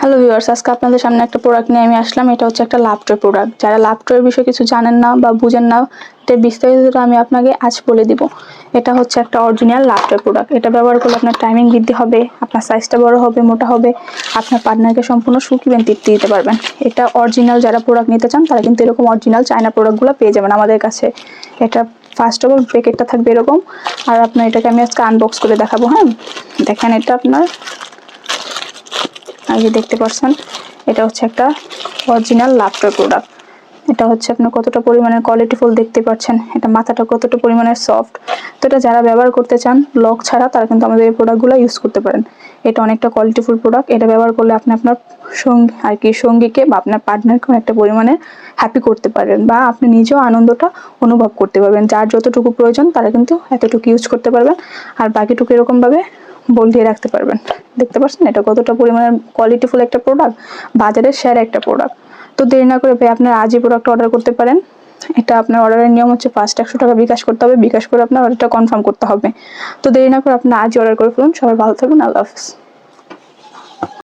Hello viewers, আজকে আপনাদের সামনে একটা প্রোডাক্ট নিয়ে আমি আসলাম। এটা হচ্ছে একটা লাভটয় প্রোডাক্ট। যারা লাভটয়ের বিষয়ে কিছু জানেন না বা বুঝেন না, এটার বিস্তারিতটা আমি আপনাকে আজ বলে দিব। এটা হচ্ছে একটা অরিজিনাল লাভটয় প্রোডাক্ট। এটা ব্যবহার করলে আপনার টাইমিং বৃদ্ধি হবে, আপনার সাইজটা বড় হবে, মোটা হবে, আপনার পার্টনারকে সম্পূর্ণ সুখ এবং তৃপ্তি দিতে পারবেন। এটা অরিজিনাল যারা প্রোডাক্ট নিতে চান তারা কিন্তু এরকম অরিজিনাল চায়না প্রোডাক্টগুলো পেয়ে যাবেন আমাদের কাছে। এটা ফার্স্ট অফ অল প্যাকেটটা থাকবে এরকম, আর আপনার এটাকে আমি আজকে আনবক্স করে দেখাবো। হ্যাঁ, দেখেন এটা আপনার আগে দেখতে পাচ্ছেন, এটা হচ্ছে একটা অরিজিনাল লাভটয় প্রোডাক্ট। এটা হচ্ছে আপনার কতটা পরিমাণের কোয়ালিটিফুল দেখতে পাচ্ছেন, এটা মাথাটা কতটা পরিমাণের সফট। তো এটা যারা ব্যবহার করতে চান লক ছাড়া তারা কিন্তু আমাদের এই প্রোডাক্টগুলো ইউজ করতে পারেন। এটা অনেকটা কোয়ালিটিফুল প্রোডাক্ট। এটা ব্যবহার করলে আপনি আপনার সঙ্গীকে বা আপনার পার্টনারকে অনেকটা পরিমাণে হ্যাপি করতে পারবেন, বা আপনি নিজেও আনন্দটা অনুভব করতে পারবেন। যার যতটুকু প্রয়োজন তারা কিন্তু এতটুকু ইউজ করতে পারবেন, আর বাকিটুকু এরকমভাবে বলিয়ে রাখতে পারবেন। দেখতে পাচ্ছেন এটা কতটা পরিমাণের কোয়ালিটিফুল একটা প্রোডাক্ট, বাজারের সেরা একটা প্রোডাক্ট। তো দেরি না করে ভাই আপনার আজই প্রোডাক্ট অর্ডার করতে পারেন। এটা আপনার অর্ডারের নিয়ম হচ্ছে ফার্স্ট 100 টাকা বিকাশ করতে হবে, বিকাশ করে আপনার অর্ডারটা কনফার্ম করতে হবে। তো দেরি না করে আপনি আজই অর্ডার করে ফেলুন। সবাই ভালো থাকুন, আল্লাহ হাফিজ।